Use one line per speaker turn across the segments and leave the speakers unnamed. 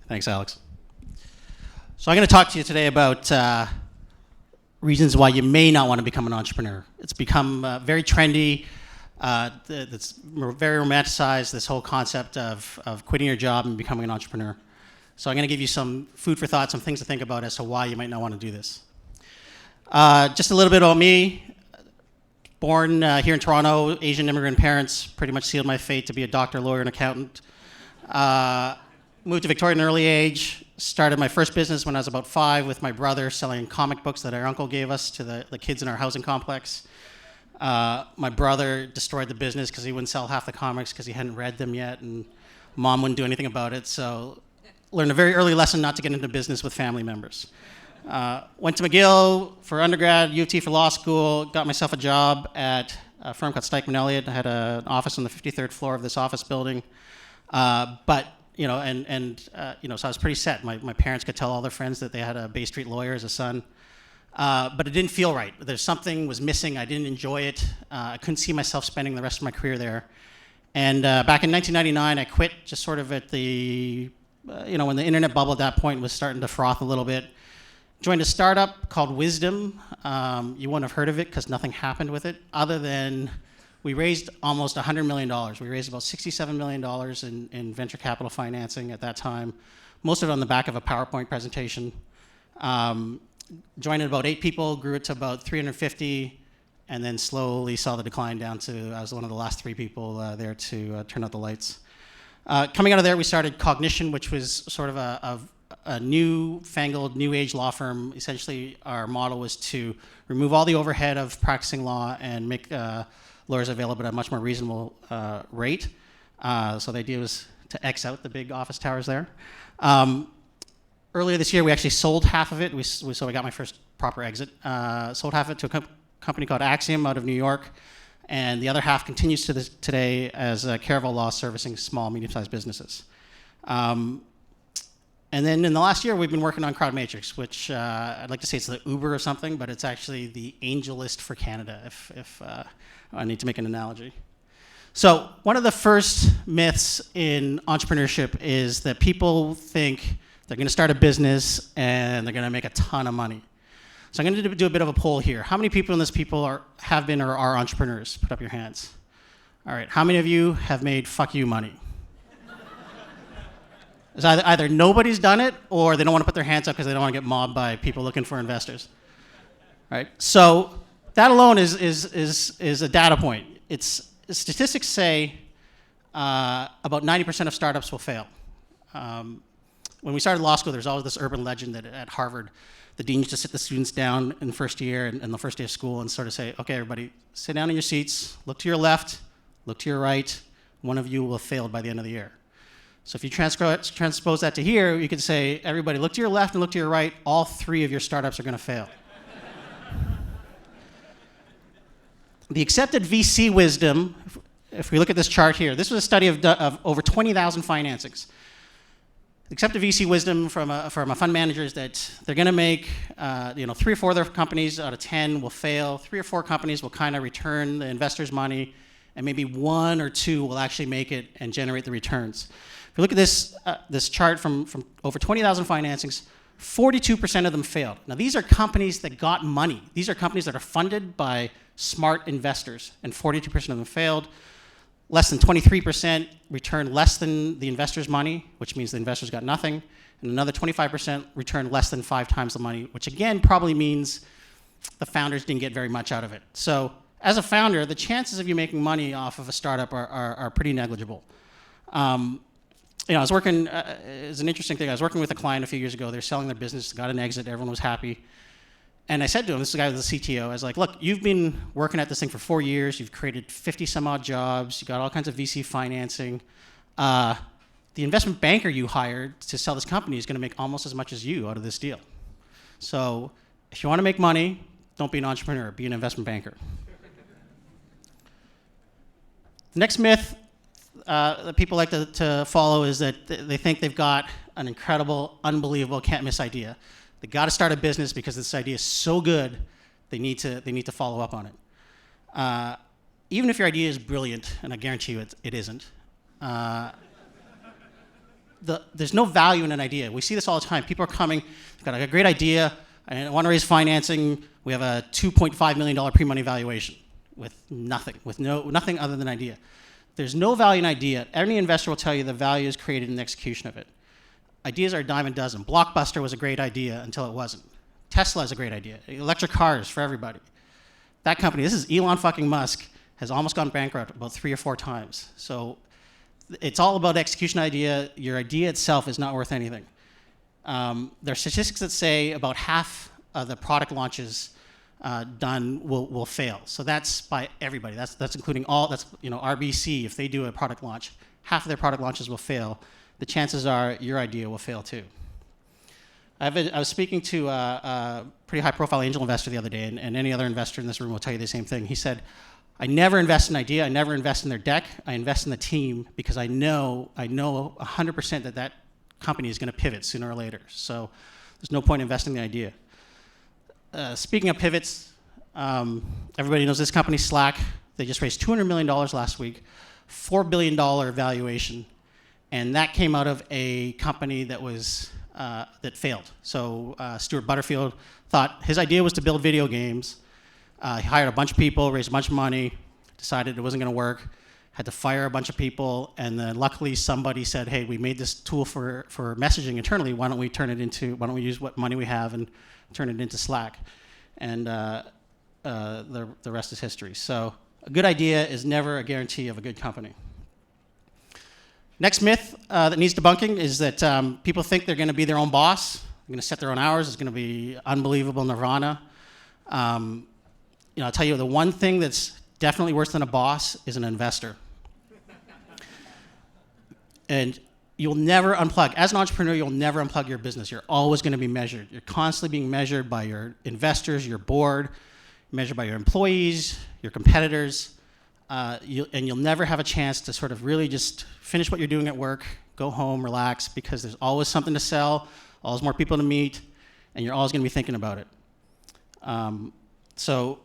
Thanks, Alex. So I'm going to talk to you today about reasons why you may not want to become an entrepreneur. It's become very trendy. It's very romanticized, this whole concept of quitting your job and becoming an entrepreneur. So I'm going to give you some food for thought, some things to think about as to why you might not want to do this. Just a little bit about me. Born here in Toronto, Asian immigrant parents, pretty much sealed my fate to be a doctor, lawyer, and accountant. Moved to Victoria at an early age. Started my first business when I was about 5 with my brother, selling comic books that our uncle gave us to the kids in our housing complex. My brother destroyed the business because he wouldn't sell half the comics because he hadn't read them yet, and mom wouldn't do anything about it. So learned a very early lesson not to get into business with family members. Went to McGill for undergrad, U of T for law school, got myself a job at a firm called Stikeman Elliott. I had an office on the 53rd floor of this office building. So I was pretty set. My parents could tell all their friends that they had a Bay Street lawyer as a son. But it didn't feel right. There's something was missing. I didn't enjoy it. I couldn't see myself spending the rest of my career there. And back in 1999, I quit just sort of at the, when the internet bubble at that point was starting to froth a little bit. Joined a startup called Wisdom. You wouldn't have heard of it because nothing happened with it other than we raised almost $100 million. We raised about $67 million in venture capital financing at that time, most of it on the back of a PowerPoint presentation. Joined at about 8 people, grew it to about 350, and then slowly saw the decline down to, I was one of the last 3 people there to turn out the lights. Coming out of there, we started Cognition, which was sort of a new-fangled, new-age law firm. Essentially, our model was to remove all the overhead of practicing law and make lawyers available at a much more reasonable rate. So the idea was to X out the big office towers there. Earlier this year, we actually sold half of it. So I got my first proper exit. Sold half of it to a company called Axiom out of New York. And the other half continues to today as Caravel Law servicing small, medium-sized businesses. And then in the last year, we've been working on CrowdMatrix, which I'd like to say it's the Uber or something, but it's actually the Angel List for Canada, if I need to make an analogy. So one of the first myths in entrepreneurship is that people think they're going to start a business and they're going to make a ton of money. So I'm going to do a bit of a poll here. How many people in this have been or are entrepreneurs? Put up your hands. All right. How many of you have made fuck you money? It's either nobody's done it or they don't want to put their hands up because they don't want to get mobbed by people looking for investors. All right. So that alone is a data point. Statistics say about 90% of startups will fail. When we started law school, there's always this urban legend that at Harvard, the dean used to sit the students down in the first year and the first day of school and sort of say, okay, everybody, sit down in your seats, look to your left, look to your right. One of you will have failed by the end of the year. So if you transpose that to here, you could say, everybody, look to your left and look to your right. All 3 of your startups are going to fail. The accepted VC wisdom, if we look at this chart here, this was a study of over 20,000 financings. Accepted VC wisdom from a fund manager is that they're going to make 3 or 4 of their companies out of 10 will fail. 3 or 4 companies will kind of return the investors' money, and maybe 1 or 2 will actually make it and generate the returns. If you look at this chart from over 20,000 financings, 42% of them failed. Now these are companies that got money. These are companies that are funded by smart investors, and 42% of them failed. Less than 23% returned less than the investors' money, which means the investors got nothing, and another 25% returned less than 5 times the money, which again probably means the founders didn't get very much out of it. So as a founder, the chances of you making money off of a startup are pretty negligible. I was working, it's an interesting thing, I was working with a client a few years ago, they're selling their business, got an exit, everyone was happy. And I said to him, this is the guy with the CTO, I was like, look, you've been working at this thing for 4 years, you've created 50 some odd jobs, you got all kinds of VC financing. The investment banker you hired to sell this company is going to make almost as much as you out of this deal. So if you want to make money, don't be an entrepreneur, be an investment banker. The next myth that people like to follow is that they think they've got an incredible, unbelievable, can't miss idea. They got to start a business because this idea is so good, they need to follow up on it. Even if your idea is brilliant, and I guarantee you it isn't, there's no value in an idea. We see this all the time. People are coming, they've got a great idea, I want to raise financing. We have a $2.5 million pre-money valuation with nothing other than idea. There's no value in idea. Any investor will tell you the value is created in the execution of it. Ideas are a dime a dozen. Blockbuster was a great idea until it wasn't. Tesla is a great idea. Electric cars for everybody. That company, this is Elon fucking Musk, has almost gone bankrupt about 3 or 4 times. So it's all about execution idea. Your idea itself is not worth anything. There are statistics that say about half of the product launches done will fail. So that's by everybody. That's including RBC, if they do a product launch, half of their product launches will fail. The chances are your idea will fail too. I was speaking to a pretty high-profile angel investor the other day, and any other investor in this room will tell you the same thing. He said, I never invest in an idea, I never invest in their deck, I invest in the team because I know 100% that company is going to pivot sooner or later. So there's no point investing in the idea. Speaking of pivots, everybody knows this company, Slack. They just raised $200 million last week, $4 billion valuation, and that came out of a company that was that failed. So Stuart Butterfield thought his idea was to build video games. He hired a bunch of people, raised a bunch of money, decided it wasn't going to work, had to fire a bunch of people, and then luckily somebody said, hey, we made this tool for messaging internally, why don't we use what money we have and turn it into Slack? And the rest is history. So a good idea is never a guarantee of a good company. Next myth that needs debunking is that people think they're going to be their own boss. They're going to set their own hours. It's going to be unbelievable nirvana. I'll tell you, the one thing that's definitely worse than a boss is an investor. And you'll never unplug. As an entrepreneur, you'll never unplug your business. You're always going to be measured. You're constantly being measured by your investors, your board, measured by your employees, your competitors. And you'll never have a chance to sort of really just finish what you're doing at work, go home, relax, because there's always something to sell, always more people to meet, and you're always going to be thinking about it. So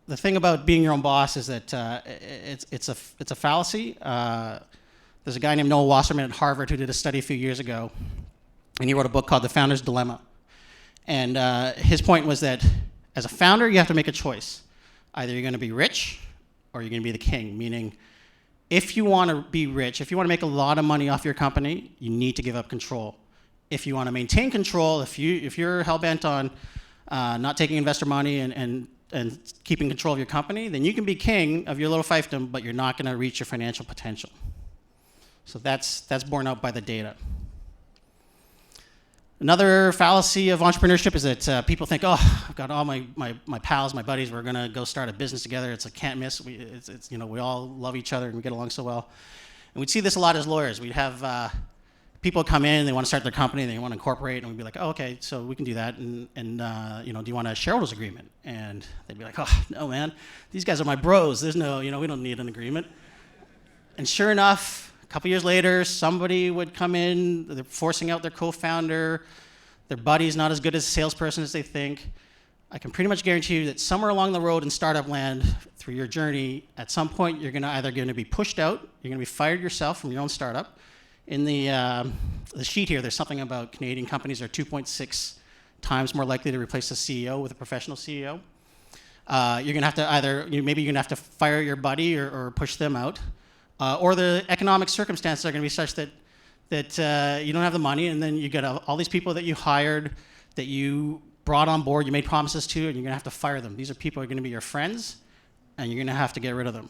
the thing about being your own boss is that it's a fallacy. There's a guy named Noah Wasserman at Harvard who did a study a few years ago, and he wrote a book called The Founder's Dilemma. And his point was that as a founder, you have to make a choice. Either you're going to be rich or you're going to be the king, meaning if you want to be rich, if you want to make a lot of money off your company, you need to give up control. If you want to maintain control, if you're hell-bent on not taking investor money and keeping control of your company, then you can be king of your little fiefdom, but you're not going to reach your financial potential. So that's borne out by the data. Another fallacy of entrepreneurship is that people think, oh, I've got all my pals, my buddies, we're going to go start a business together. It's a can't miss. We all love each other and we get along so well. And we'd see this a lot as lawyers. We'd have people come in, they want to start their company, they want to incorporate, and we'd be like, oh, okay, so we can do that. And do you want a shareholders agreement? And they'd be like, oh, no, man, these guys are my bros. There's no, we don't need an agreement. And sure enough, a couple years later, somebody would come in, they're forcing out their co-founder, their buddy's not as good as a salesperson as they think. I can pretty much guarantee you that somewhere along the road in startup land, through your journey, at some point you're either going to be pushed out, you're going to be fired yourself from your own startup. In the sheet here, there's something about Canadian companies are 2.6 times more likely to replace a CEO with a professional CEO. You're going to have to maybe you're going to have to fire your buddy or push them out. Or the economic circumstances are going to be such that you don't have the money, and then you get all these people that you hired, that you brought on board, you made promises to, and you're going to have to fire them. These are people who are going to be your friends, and you're going to have to get rid of them.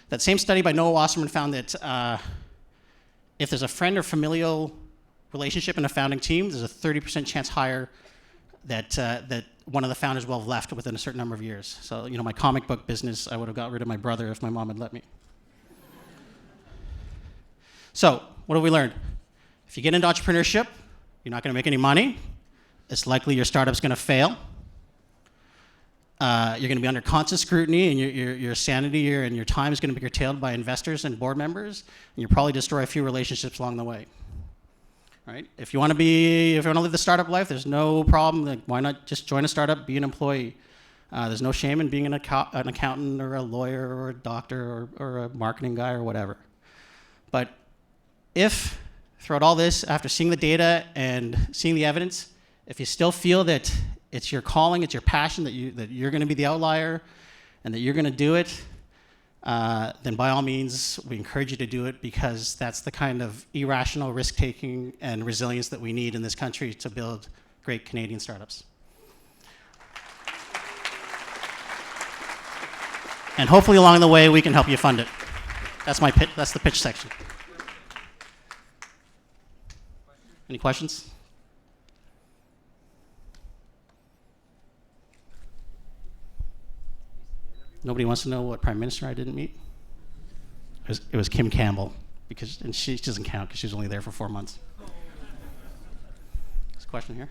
That same study by Noah Wasserman found that if there's a friend or familial relationship in a founding team, there's a 30% chance higher that one of the founders will have left within a certain number of years. So, my comic book business, I would have got rid of my brother if my mom had let me. So, what have we learned? If you get into entrepreneurship, you're not going to make any money. It's likely your startup's going to fail. You're going to be under constant scrutiny, and your sanity and your time is going to be curtailed by investors and board members, and you'll probably destroy a few relationships along the way. Right? If you want to live the startup life, there's no problem. Like, why not just join a startup, be an employee? There's no shame in being an accountant or a lawyer or a doctor or a marketing guy or whatever. But if throughout all this, after seeing the data and seeing the evidence, if you still feel that it's your calling, it's your passion, that you're going to be the outlier, and that you're going to do it, then by all means, we encourage you to do it, because that's the kind of irrational risk-taking and resilience that we need in this country to build great Canadian startups. And hopefully along the way, we can help you fund it. That's my pitch. That's the pitch section. Any questions? Nobody wants to know what prime minister I didn't meet? It was Kim Campbell, and she doesn't count because she was only there for 4 months. There's a question here.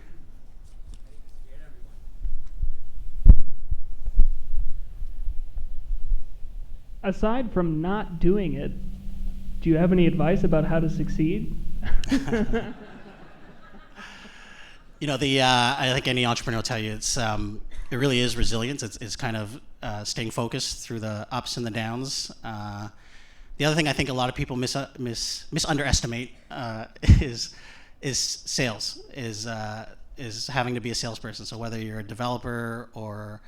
Aside from not doing it, do you have any advice about how to succeed?
You know, I think any entrepreneur will tell you it really is resilience. It's kind of staying focused through the ups and the downs. The other thing I think a lot of people misunderestimate is sales, is having to be a salesperson. So whether you're a developer or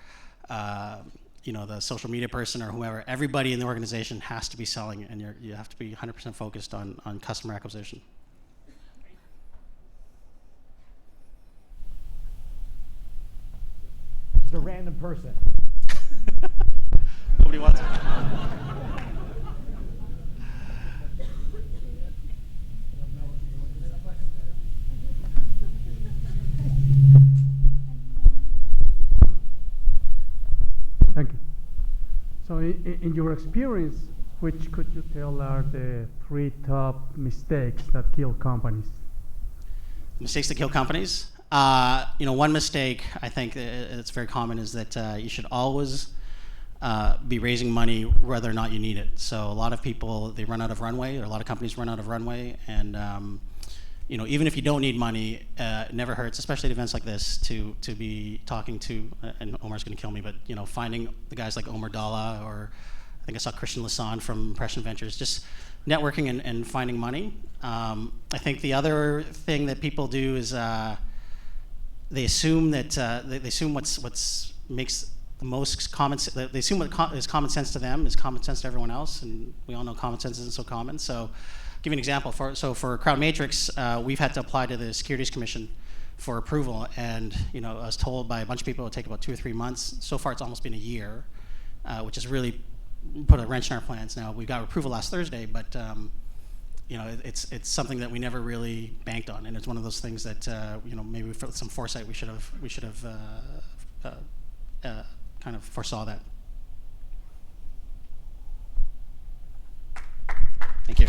the social media person or whoever, everybody in the organization has to be selling, and you have to be 100% focused on customer acquisition.
Just a random person.
Nobody wants it.
Thank you. So in your experience, which could you tell are the 3 top mistakes that kill companies?
Mistakes that kill companies? One mistake I think it's very common is that you should always be raising money whether or not you need it. So a lot of people, they run out of runway, or a lot of companies run out of runway, and even if you don't need money, it never hurts, especially at events like this, to be talking to, and Omar's going to kill me, but finding the guys like Omar Dalla, or I think I saw Christian Lasson from Impression Ventures, just networking and finding money. I think the other thing that people do is they assume that they assume what's makes the most common. They assume what is common sense to them is common sense to everyone else, and we all know common sense isn't so common. So, I'll give you an example. For CrowdMatrix, we've had to apply to the Securities Commission for approval, and I was told by a bunch of people it would take about 2 or 3 months. So far, it's almost been a year, which has really put a wrench in our plans. Now, we got approval last Thursday, but it's something that we never really banked on, and it's one of those things that maybe with some foresight we should have kind of foresaw that. Thank you.